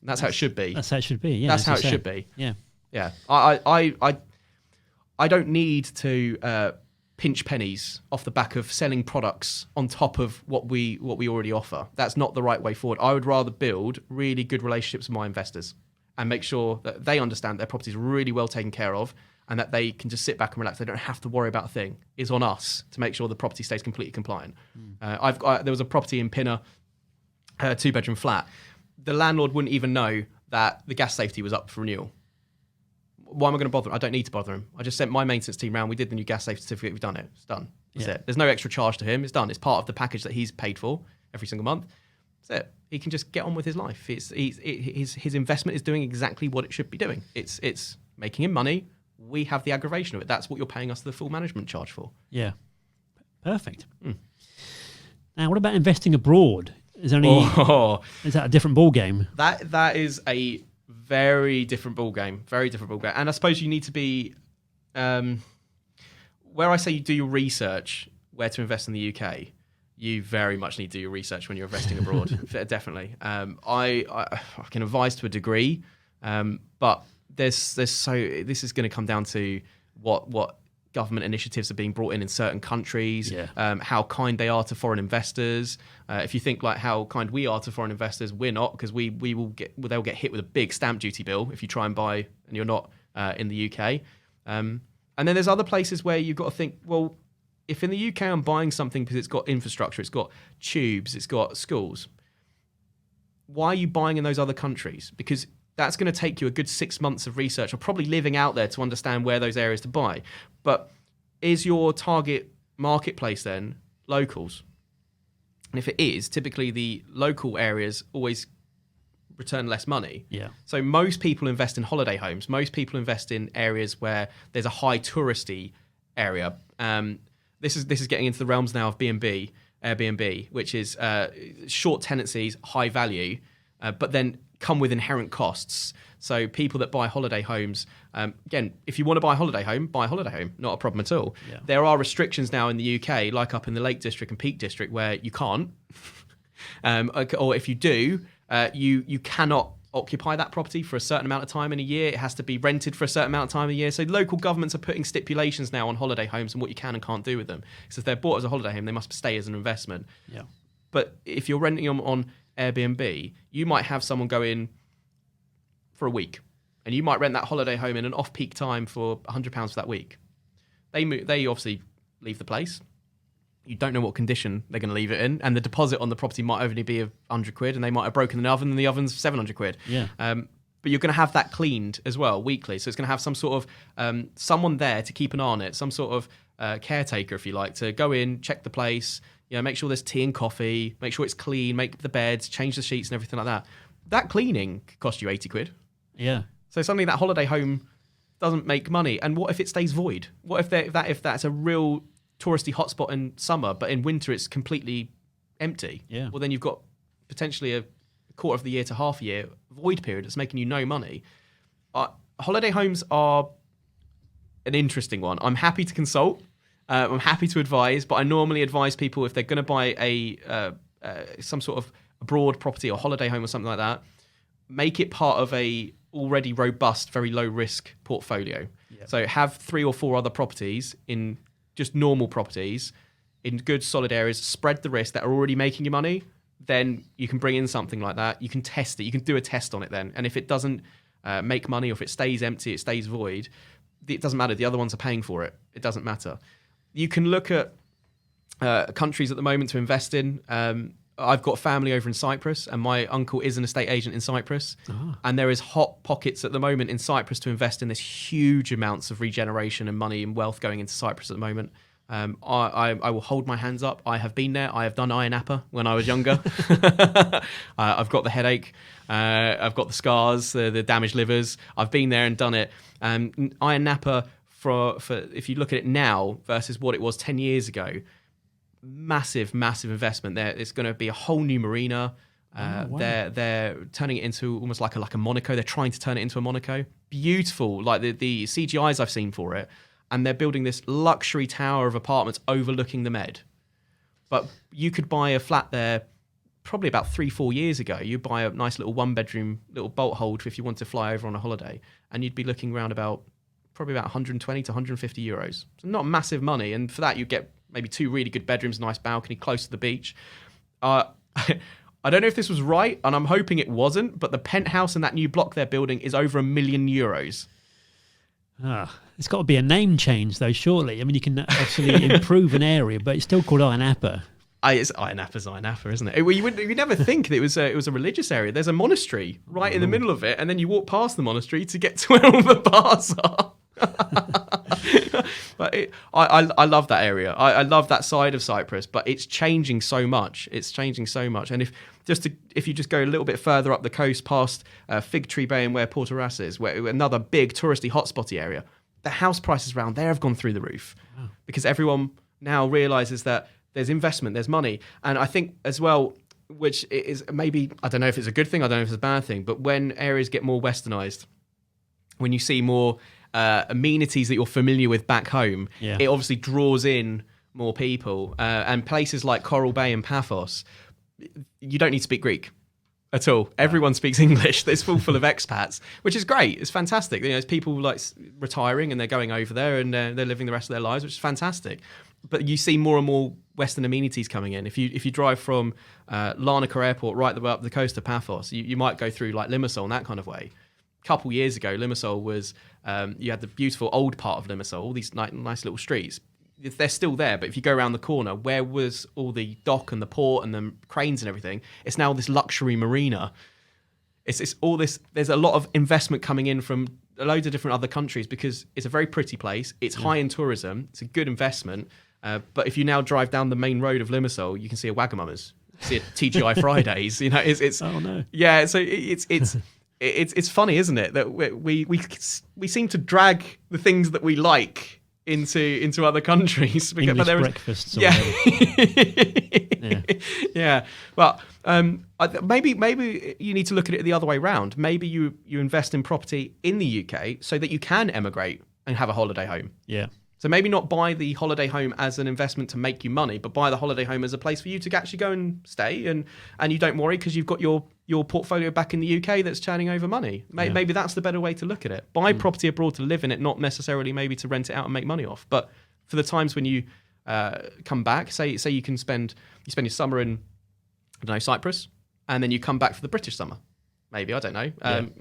And that's how it should be. That's how it should be. Yeah, that's how it should be. Yeah. Yeah. I don't need to pinch pennies off the back of selling products on top of what we already offer. That's not the right way forward. I would rather build really good relationships with my investors and make sure that they understand their property is really well taken care of and that they can just sit back and relax. They don't have to worry about a thing. It's on us to make sure the property stays completely compliant. There was a property in Pinner, a 2-bedroom flat. The landlord wouldn't even know that the gas safety was up for renewal. why am I going to bother? I don't need to bother him. I just sent my maintenance team round. We did the new gas safe certificate. We've done it. It's done. That's it. There's no extra charge to him. It's done. It's part of the package that he's paid for every single month. That's it. He can just get on with his life. His investment is doing exactly what it should be doing. It's making him money. We have the aggravation of it. That's what you're paying us the full management charge for. Yeah. Perfect. Now, what about investing abroad? Is there any? Is that a different ball game? That is a very different ball game. Very different ball game. And I suppose you need to be where I say you do your research where to invest in the UK. You very much need to do your research when you're investing abroad. Definitely. I can advise to a degree, but this is going to come down to what government initiatives are being brought in certain countries, how kind they are to foreign investors. If you think like how kind we are to foreign investors, we're not, because they'll get hit with a big stamp duty bill if you try and buy and you're not in the UK. And then there's other places where you've got to think, well, if in the UK I'm buying something because it's got infrastructure, it's got tubes, it's got schools, why are you buying in those other countries? Because that's going to take you a good 6 months of research or probably living out there to understand where those areas to buy. But is your target marketplace then locals? And if it is, typically the local areas always return less money. Yeah. So most people invest in holiday homes. Most people invest in areas where there's a high touristy area. This is getting into the realms now of B&B, Airbnb, which is short tenancies, high value, but then come with inherent costs. So people that buy holiday homes, again, if you want to buy a holiday home, not a problem at all. Yeah. There are restrictions now in the UK, like up in the Lake District and Peak District, where you can't, or if you do, you cannot occupy that property for a certain amount of time in a year. It has to be rented for a certain amount of time a year. So local governments are putting stipulations now on holiday homes and what you can and can't do with them. Because if they're bought as a holiday home, they must stay as an investment. Yeah. But if you're renting them on Airbnb, you might have someone go in for a week, and you might rent that holiday home in an off-peak time for £100 for that week. They obviously leave the place. You don't know what condition they're going to leave it in, and the deposit on the property might only be £100, and they might have broken the oven, and the oven's £700. Yeah. But you're going to have that cleaned as well weekly, so it's going to have some sort of someone there to keep an eye on it, some sort of caretaker, if you like, to go in, check the place, make sure there's tea and coffee, make sure it's clean, make the beds, change the sheets and everything like that. That cleaning could cost you £80. Yeah. So suddenly that holiday home doesn't make money, and what if it stays void? What if that's a real touristy hotspot in summer, but in winter it's completely empty? Yeah. Well, then you've got potentially a quarter of the year to half a year void period that's making you no money. Holiday homes are an interesting one. I'm happy to consult. I'm happy to advise, but I normally advise people if they're going to buy some sort of abroad property or holiday home or something like that, make it part of a already robust, very low risk portfolio. Yep. So have 3 or 4 other properties in just normal properties in good solid areas, spread the risk that are already making you money. Then you can bring in something like that. You can test it. You can do a test on it then. And if it doesn't make money, or if it stays empty, it stays void, it doesn't matter. The other ones are paying for it. It doesn't matter. You can look at countries at the moment to invest in. I've got family over in Cyprus, and my uncle is an estate agent in Cyprus. And there is hot pockets at the moment in Cyprus to invest in. There's huge amounts of regeneration and money and wealth going into Cyprus at the moment. I will hold my hands up. I have been there. I have done Ayia Napa when I was younger. I've got the headache. I've got the scars, the damaged livers. I've been there and done it. Ayia Napa, for if you look at it now versus what it was 10 years ago, massive investment there. It's going to be a whole new marina. Wow. They're turning it into almost like a Monaco. They're trying to turn it into a Monaco. Beautiful, like the CGIs I've seen for it. And they're building this luxury tower of apartments overlooking the Med. But you could buy a flat there probably about 3-4 years ago. You buy a nice little 1-bedroom, little bolt hold if you want to fly over on a holiday, and you'd be looking around probably about 120 to 150 euros. So not massive money, and for that you get maybe 2 really good bedrooms, nice balcony, close to the beach. I don't know if this was right, and I'm hoping it wasn't, but the penthouse in that new block they're building is over €1 million. It's got to be a name change, though, surely. I mean, you can actually improve an area, but it's still called Ayia Napa. Ayia Napa, isn't it? Well, you never think that it was a religious area. There's a monastery right in the middle of it, and then you walk past the monastery to get to where all the bars are. But I love that area. I love that side of Cyprus, but it's changing so much. And if you just go a little bit further up the coast past Fig Tree Bay and where Porto Rasa is, where another big touristy hotspotty area, the house prices around there have gone through the roof. Wow. Because everyone now realizes that there's investment, there's money. And I think as well, which is maybe, I don't know if it's a good thing, I don't know if it's a bad thing, but when areas get more westernized, when you see more amenities that you're familiar with back home, it obviously draws in more people. And places like Coral Bay and Paphos, you don't need to speak Greek at all. Everyone speaks English. It's full of expats, which is great. It's fantastic. There's people like retiring and they're going over there and they're living the rest of their lives, which is fantastic. But you see more and more Western amenities coming in. If you drive from Larnaca Airport right up the coast of Paphos, you might go through like Limassol and that kind of way. A couple years ago, Limassol was you had the beautiful old part of Limassol, all these nice little streets. They're still there, but if you go around the corner, where was all the dock and the port and the cranes and everything? It's now this luxury marina. It's all this. There's a lot of investment coming in from loads of different other countries because it's a very pretty place. It's high in tourism. It's a good investment. But if you now drive down the main road of Limassol, you can see a Wagamama's, see a TGI Fridays. It's oh no, yeah. So it's funny, isn't it, that we seem to drag the things that we like into other countries. English breakfasts. Yeah. Well, maybe you need to look at it the other way around. Maybe you invest in property in the UK so that you can emigrate and have a holiday home. Yeah. So maybe not buy the holiday home as an investment to make you money, but buy the holiday home as a place for you to actually go and stay, and you don't worry because you've got your portfolio back in the UK that's churning over money. Maybe that's the better way to look at it. Buy property abroad to live in it, not necessarily maybe to rent it out and make money off. But for the times when you come back, say you spend your summer in, I don't know, Cyprus, and then you come back for the British summer. Maybe, I don't know.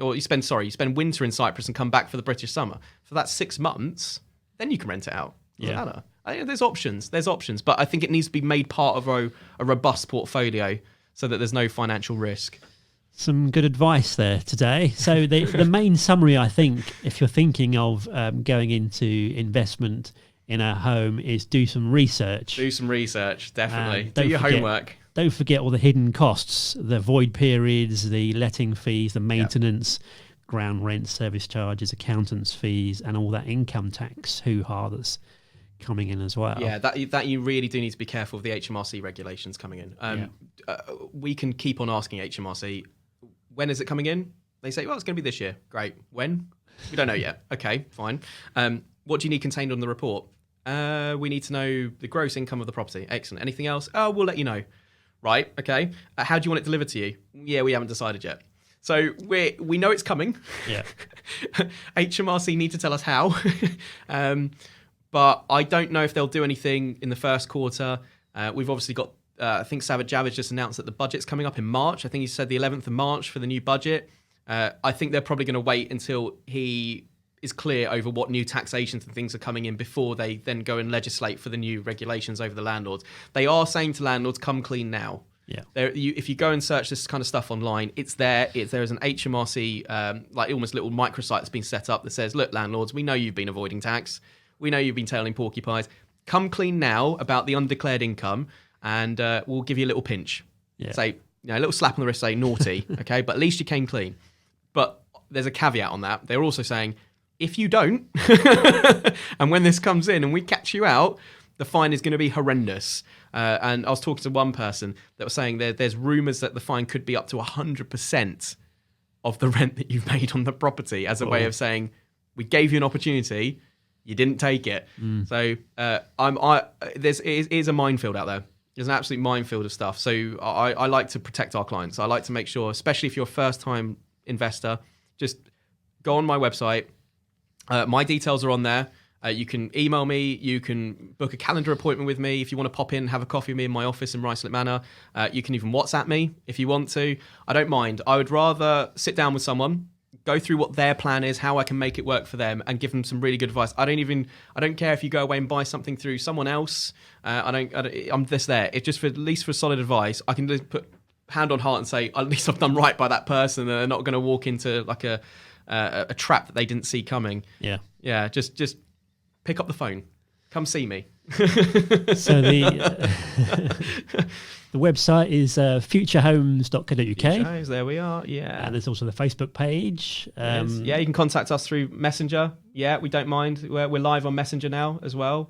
Or you spend winter in Cyprus and come back for the British summer. For that 6 months, then you can rent it out. Doesn't matter. There's options, but I think it needs to be made part of a robust portfolio so that there's no financial risk. Some good advice there today. So the main summary, I think, if you're thinking of going into investment in a home, is do some research. Do some research, definitely. Do your homework. Don't forget all the hidden costs, the void periods, the letting fees, the maintenance, ground rent, service charges, accountants' fees, and all that income tax hoo-ha that's coming in as well. Yeah, that you really do need to be careful of the HMRC regulations coming in. We can keep on asking HMRC, when is it coming in? They say, well, it's going to be this year. Great. When? We don't know yet. Okay, fine. What do you need contained on the report? We need to know the gross income of the property. Excellent. Anything else? Oh, we'll let you know. Right, okay. How do you want it delivered to you? Yeah, we haven't decided yet. So we know it's coming. Yeah. HMRC need to tell us how. But I don't know if they'll do anything in the first quarter. We've obviously got, I think Sajid Javid just announced that the budget's coming up in March. I think he said the 11th of March for the new budget. I think they're probably going to wait until he is clear over what new taxations and things are coming in before they then go and legislate for the new regulations over the landlords. They are saying to landlords, come clean now. Yeah. If you go and search this kind of stuff online, it's there. There is an HMRC, like almost little microsite that's been set up that says, look, landlords, we know you've been avoiding tax. We know you've been tailing porcupines. Come clean now about the undeclared income, and we'll give you a little pinch. Yeah. Say, a little slap on the wrist, say naughty, okay? But at least you came clean. But there's a caveat on that. They're also saying, if you don't, and when this comes in and we catch you out, the fine is going to be horrendous. And I was talking to one person that was saying there's rumours that the fine could be up to 100% of the rent that you've made on the property as a way of saying, we gave you an opportunity, you didn't take it. So it is a minefield out there. There's an absolute minefield of stuff. So I like to protect our clients. I like to make sure, especially if you're a first-time investor, just go on my website. My details are on there. You can email me. You can book a calendar appointment with me if you want to pop in and have a coffee with me in my office in Ruislip Manor. You can even WhatsApp me if you want to. I don't mind. I would rather sit down with someone, go through what their plan is, how I can make it work for them, and give them some really good advice. I don't care if you go away and buy something through someone else. I'm just there. It's just at least for solid advice. I can just put hand on heart and say at least I've done right by that person, and they're not going to walk into like a trap that they didn't see coming. Yeah. Just pick up the phone. Come see me. So the website is futurehomes.co.uk. Future, there we are. Yeah. And there's also the Facebook page. Yeah, you can contact us through Messenger. Yeah, we don't mind. We're live on Messenger now as well.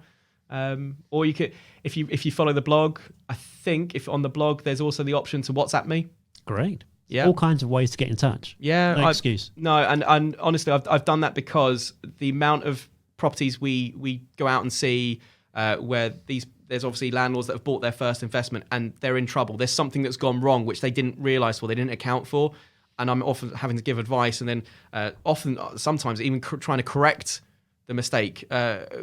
Or you could, if you follow the blog, I think if on the blog there's also the option to WhatsApp me. Great. Yeah. All kinds of ways to get in touch. Yeah. No excuse. No, and honestly, I've done that because the amount of properties we go out and see where there's obviously landlords that have bought their first investment and they're in trouble. There's something that's gone wrong which they didn't realise for, they didn't account for, and I'm often having to give advice, and then sometimes even trying to correct the mistake.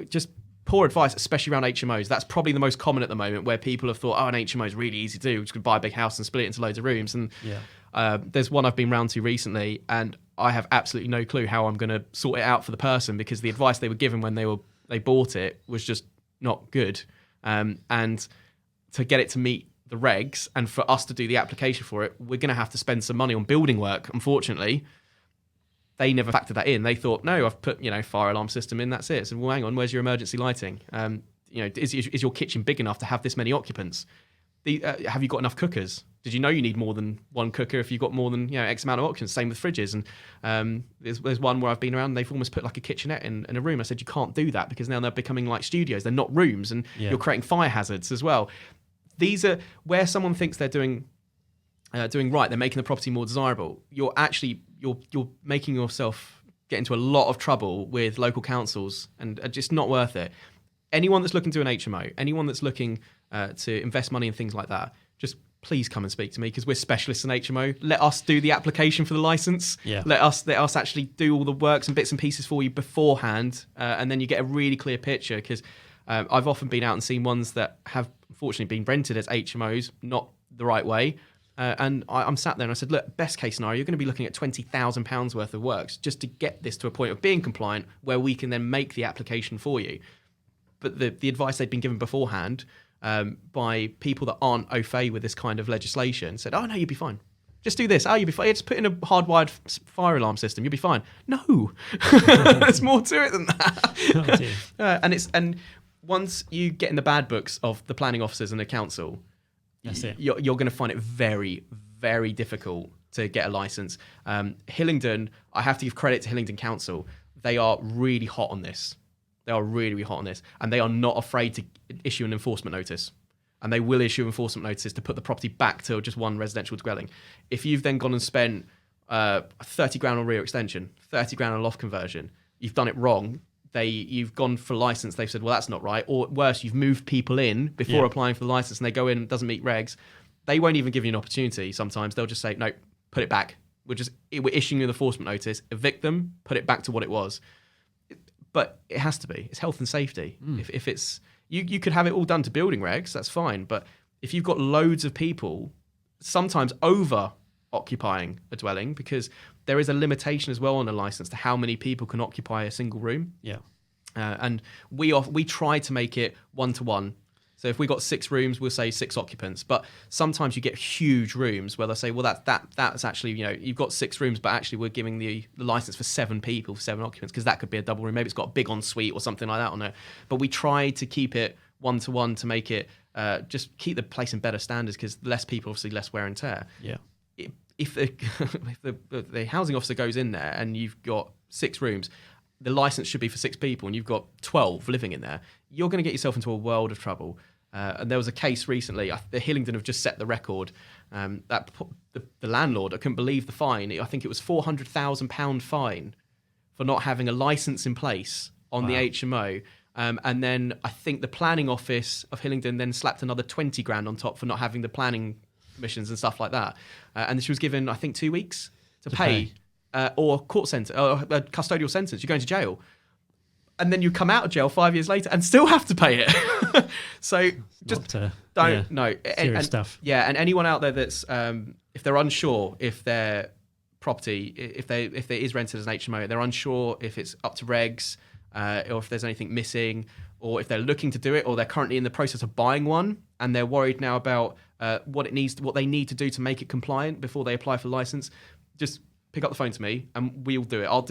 Just poor advice, especially around HMOs. That's probably the most common at the moment, where people have thought, an HMO is really easy to do. We just could buy a big house and split it into loads of rooms. And there's one I've been round to recently, and I have absolutely no clue how I'm going to sort it out for the person, because the advice they were given when they bought it was just not good. And to get it to meet the regs and for us to do the application for it, we're going to have to spend some money on building work. Unfortunately, they never factored that in. They thought, no, I've put fire alarm system in, that's it. So, well, hang on, where's your emergency lighting? Is your kitchen big enough to have this many occupants? Have you got enough cookers? Did you know you need more than one cooker if you've got more than X amount of occupants? Same with fridges. And there's one where I've been around, they've almost put like a kitchenette in a room. I said, you can't do that, because now they're becoming like studios. They're not rooms, and you're creating fire hazards as well. These are where someone thinks they're doing right. They're making the property more desirable. You're making yourself get into a lot of trouble with local councils, and just not worth it. Anyone that's looking to an HMO, anyone that's looking to invest money in things like that, just please come and speak to me, because we're specialists in HMO. Let us do the application for the license. Yeah. Let us actually do all the works and bits and pieces for you beforehand, and then you get a really clear picture. Because I've often been out and seen ones that have unfortunately been rented as HMOs, not the right way. And I'm sat there and I said, look, best case scenario, you're going to be looking at £20,000 worth of works just to get this to a point of being compliant where we can then make the application for you. But the advice they'd been given beforehand by people that aren't au fait with this kind of legislation said, oh, no, you'll be fine. Just do this. Oh, you'll be fine. Just put in a hardwired fire alarm system. You'll be fine. No, there's more to it than that. And once you get in the bad books of the planning officers and the council, that's it. You're going to find it very, very difficult to get a license. Hillingdon, I have to give credit to Hillingdon Council. They are really hot on this. They are really, really hot on this. And they are not afraid to issue an enforcement notice. And they will issue enforcement notices to put the property back to just one residential dwelling. If you've then gone and spent 30 grand on rear extension, 30 grand on loft conversion, you've done it wrong. You've gone for license. They've said, well, that's not right. Or worse, you've moved people in before applying for the license, and they go in and it doesn't meet regs. They won't even give you an opportunity. Sometimes they'll just say, no, put it back. We're issuing you an enforcement notice, evict them, put it back to what it was. But it has to be. It's health and safety. If it's you could have it all done to building regs, that's fine. But if you've got loads of people, sometimes over occupying a dwelling, because there is a limitation as well on a license to how many people can occupy a single room. Yeah, and we try to make it 1-to-1. So if we got 6 rooms, we'll say 6 occupants. But sometimes you get huge rooms where they'll say, well, that's actually, you've got 6 rooms, but actually we're giving the license for 7 people, 7 occupants, because that could be a double room. Maybe it's got a big ensuite or something like that on it. But we try to keep it 1-to-1 to make it just keep the place in better standards, because less people, obviously less wear and tear. Yeah. If the housing officer goes in there and you've got 6 rooms, the license should be for 6 people, and you've got 12 living in there, you're going to get yourself into a world of trouble. And there was a case recently, the Hillingdon have just set the record, that the landlord, I couldn't believe the fine. I think it was £400,000 fine for not having a license in place on the HMO. And then I think the planning office of Hillingdon then slapped another 20 grand on top for not having the planning permissions and stuff like that. And she was given, I think, 2 weeks to pay. Or court sentence, or a custodial sentence. You're going to jail. And then you come out of jail 5 years later and still have to pay it. So just don't. Serious stuff. Yeah, and anyone out there that's, if they're unsure if their property, if it is rented as an HMO, they're unsure if it's up to regs, or if there's anything missing, or if they're looking to do it, or they're currently in the process of buying one and they're worried now about what they need to do to make it compliant before they apply for license, just pick up the phone to me and we'll do it. I'll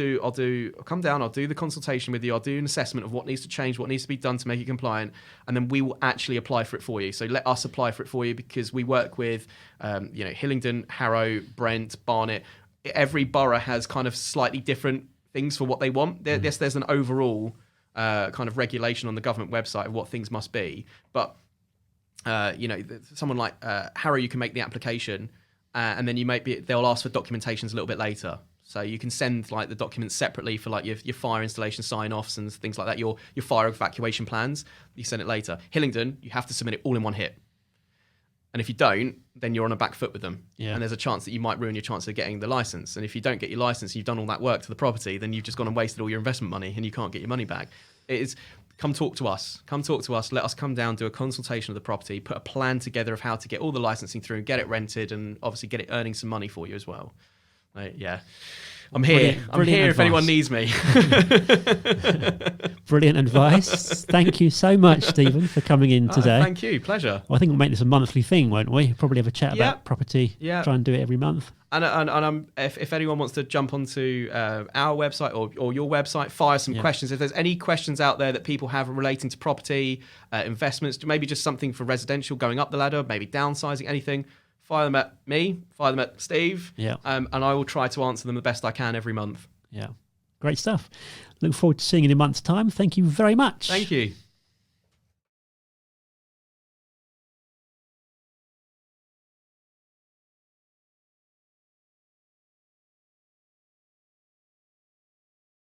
come down, I'll do the consultation with you, I'll do an assessment of what needs to change, what needs to be done to make it compliant, and then we will actually apply for it for you. So let us apply for it for you, because we work with Hillingdon, Harrow, Brent, Barnet. Every borough has kind of slightly different things for what they want. There's an overall kind of regulation on the government website of what things must be. But, someone like Harrow, you can make the application, and then they'll ask for documentations a little bit later. So you can send like the documents separately for like your fire installation sign-offs and things like that, your fire evacuation plans. You send it later. Hillingdon, you have to submit it all in one hit. And if you don't, then you're on a back foot with them. Yeah. And there's a chance that you might ruin your chance of getting the license. And if you don't get your license, you've done all that work to the property, then you've just gone and wasted all your investment money and you can't get your money back. It is, come talk to us. Let us come down, do a consultation of the property, put a plan together of how to get all the licensing through, get it rented, and obviously get it earning some money for you as well. Yeah. I'm here. I'm here if anyone needs me. Brilliant advice. Thank you so much, Stephen, for coming in today. Thank you. Pleasure. Well, I think we'll make this a monthly thing, won't we? Probably have a chat about property. Yeah. Try and do it every month. And if anyone wants to jump onto our website or your website, fire some questions. If there's any questions out there that people have relating to property, investments, maybe just something for residential, going up the ladder, maybe downsizing, anything, fire them at me, fire them at Steve, and I will try to answer them the best I can every month. Yeah, great stuff. Look forward to seeing you in a month's time. Thank you very much. Thank you.